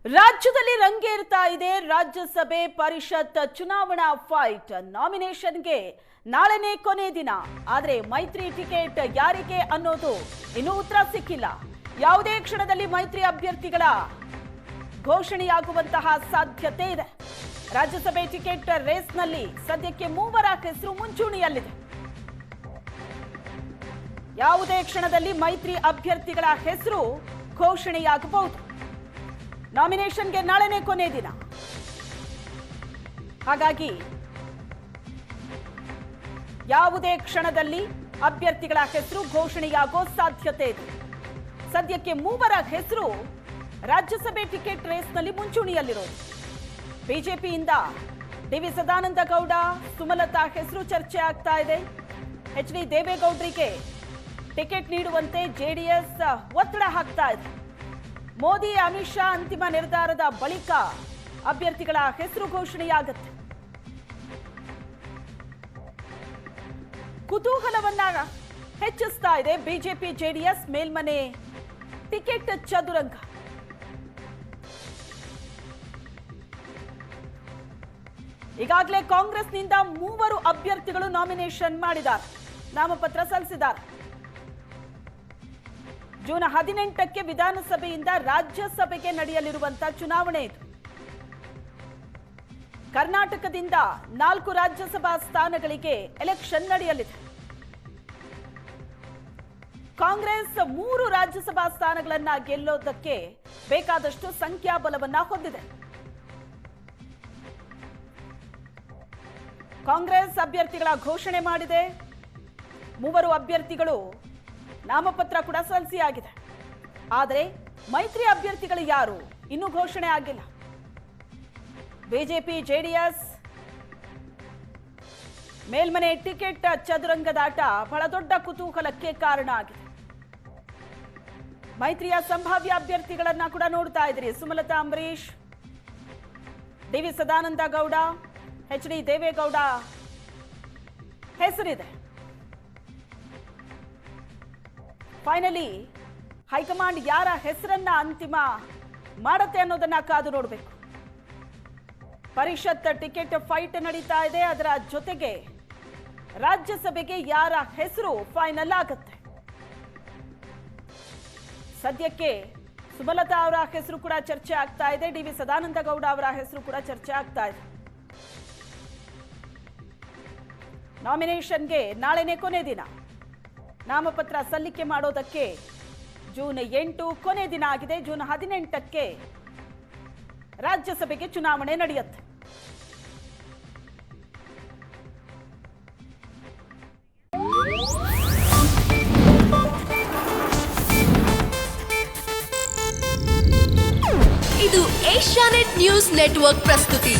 ರಾಜ್ಯದಲ್ಲಿ ರಂಗೇರ್ತಾ ಇದೆ ರಾಜ್ಯಸಭೆ ಪರಿಷತ್ ಚುನಾವಣಾ ಫೈಟ್. ನಾಮಿನೇಷನ್ಗೆ ನಾಳೆನೇ ಕೊನೆ ದಿನ. ಆದರೆ ಮೈತ್ರಿ ಟಿಕೆಟ್ ಯಾರಿಗೆ ಅನ್ನೋದು ಇನ್ನೂ ಉತ್ತರ ಸಿಕ್ಕಿಲ್ಲ. ಯಾವುದೇ ಕ್ಷಣದಲ್ಲಿ ಮೈತ್ರಿ ಅಭ್ಯರ್ಥಿಗಳ ಘೋಷಣೆಯಾಗುವಂತಹ ಸಾಧ್ಯತೆ ಇದೆ. ರಾಜ್ಯಸಭೆ ಟಿಕೆಟ್ ರೇಸ್ನಲ್ಲಿ ಸದ್ಯಕ್ಕೆ ಮೂವರ ಹೆಸರು ಮುಂಚೂಣಿಯಲ್ಲಿದೆ. ಯಾವುದೇ ಕ್ಷಣದಲ್ಲಿ ಮೈತ್ರಿ ಅಭ್ಯರ್ಥಿಗಳ ಹೆಸರು ಘೋಷಣೆಯಾಗಬಹುದು. ನಾಮಿನೇಷನ್ಗೆ ನಾಳೆನೇ ಕೊನೆ ದಿನ. ಹಾಗಾಗಿ ಯಾವುದೇ ಕ್ಷಣದಲ್ಲಿ ಅಭ್ಯರ್ಥಿಗಳ ಹೆಸರು ಘೋಷಣೆಯಾಗೋ ಸಾಧ್ಯತೆ ಇದೆ. ಸದ್ಯಕ್ಕೆ ಮೂವರ ಹೆಸರು ರಾಜ್ಯಸಭೆ ಟಿಕೆಟ್ ರೇಸ್ನಲ್ಲಿ ಮುಂಚೂಣಿಯಲ್ಲಿರೋದು. ಬಿಜೆಪಿಯಿಂದ ಡಿ.ವಿ. ಸದಾನಂದ ಗೌಡ, ಸುಮಲತಾ ಹೆಸರು ಚರ್ಚೆ ಆಗ್ತಾ ಇದೆ. ಎಚ್.ಡಿ. ದೇವೇಗೌಡರಿಗೆ ಟಿಕೆಟ್ ನೀಡುವಂತೆ ಜೆಡಿಎಸ್ ಒತ್ತಡ ಹಾಕ್ತಾ ಇದೆ. ಮೋದಿ ಅಮಿತ್ ಶಾ ಅಂತಿಮ ನಿರ್ಧಾರದ ಬಳಿಕ ಅಭ್ಯರ್ಥಿಗಳ ಹೆಸರು ಘೋಷಣೆಯಾಗುತ್ತೆ. ಕುತೂಹಲವನ್ನ ಹೆಚ್ಚಿಸ್ತಾ ಇದೆ ಬಿಜೆಪಿ ಜೆಡಿಎಸ್ ಮೇಲ್ಮನೆ ಟಿಕೆಟ್ ಚದುರಂಗ. ಈಗಾಗಲೇ ಕಾಂಗ್ರೆಸ್ನಿಂದ ಮೂವರು ಅಭ್ಯರ್ಥಿಗಳು ನಾಮಿನೇಷನ್ ಮಾಡಿದ್ದಾರೆ, ನಾಮಪತ್ರ ಸಲ್ಲಿಸಿದ್ದಾರೆ. ಜೂನ್ 18ಕ್ಕೆ ವಿಧಾನಸಭೆಯಿಂದ ರಾಜ್ಯಸಭೆಗೆ ನಡೆಯಲಿರುವಂತಹ ಚುನಾವಣೆ ಇದು. ಕರ್ನಾಟಕದಿಂದ 4 ರಾಜ್ಯಸಭಾ ಸ್ಥಾನಗಳಿಗೆ ಎಲೆಕ್ಷನ್ ನಡೆಯಲಿದೆ. ಕಾಂಗ್ರೆಸ್ 3 ರಾಜ್ಯಸಭಾ ಸ್ಥಾನಗಳನ್ನ ಗೆಲ್ಲೋದಕ್ಕೆ ಬೇಕಾದಷ್ಟು ಸಂಖ್ಯಾಬಲವನ್ನ ಹೊಂದಿದೆ. ಕಾಂಗ್ರೆಸ್ ಅಭ್ಯರ್ಥಿಗಳ ಘೋಷಣೆ ಮಾಡಿದೆ. 3 ಅಭ್ಯರ್ಥಿಗಳು ನಾಮಪತ್ರ ಕೂಡ ಸಲ್ಲಿಸಿಯಾಗಿದೆ. ಆದರೆ ಮೈತ್ರಿ ಅಭ್ಯರ್ಥಿಗಳು ಯಾರು ಇನ್ನೂ ಘೋಷಣೆ ಆಗಿಲ್ಲ. ಬಿಜೆಪಿ ಜೆಡಿಎಸ್ ಮೇಲ್ಮನೆ ಟಿಕೆಟ್ ಚದುರಂಗದಾಟ ಬಹಳ ದೊಡ್ಡ ಕುತೂಹಲಕ್ಕೆ ಕಾರಣ ಆಗಿದೆ. ಮೈತ್ರಿಯ ಸಂಭಾವ್ಯ ಅಭ್ಯರ್ಥಿಗಳನ್ನ ಕೂಡ ನೋಡ್ತಾ ಇದ್ದೀರಿ. ಸುಮಲತಾ ಅಂಬರೀಶ್, ಡಿ.ವಿ. ಸದಾನಂದ ಗೌಡ, ಎಚ್.ಡಿ. ದೇವೇಗೌಡ ಹೆಸರಿದೆ. ಫೈನಲಿ ಹೈಕಮಾಂಡ್ ಯಾರ ಹೆಸರನ್ನ ಅಂತಿಮ ಮಾಡತ್ತೆ ಅನ್ನೋದನ್ನ ಕಾದು ನೋಡಬೇಕು. ಪರಿಷತ್ ಟಿಕೆಟ್ ಫೈಟ್ ನಡೀತಾ ಇದೆ. ಅದರ ಜೊತೆಗೆ ರಾಜ್ಯಸಭೆಗೆ ಯಾರ ಹೆಸರು ಫೈನಲ್ ಆಗುತ್ತೆ. ಸದ್ಯಕ್ಕೆ ಸುಮಲತಾ ಅವರ ಹೆಸರು ಕೂಡ ಚರ್ಚೆ ಆಗ್ತಾ ಇದೆ. ಡಿ.ವಿ. ಸದಾನಂದ ಗೌಡ ಅವರ ಹೆಸರು ಕೂಡ ಚರ್ಚೆ ಆಗ್ತಾ ಇದೆ. ನಾಮಿನೇಷನ್ಗೆ ನಾಳೆನೇ ಕೊನೆ ದಿನ. ನಾಮಪತ್ರ ಸಲ್ಲಿಕೆ ಮಾಡೋದಕ್ಕೆ ಜೂನ್ 8 ಕೊನೆ ದಿನ ಆಗಿದೆ. ಜೂನ್ 18ಕ್ಕೆ ರಾಜ್ಯಸಭೆಗೆ ಚುನಾವಣೆ ನಡೆಯುತ್ತೆ. ಇದು ಏಷ್ಯಾನೆಟ್ ನ್ಯೂಸ್ ನೆಟ್ವರ್ಕ್ ಪ್ರಸ್ತುತಿ.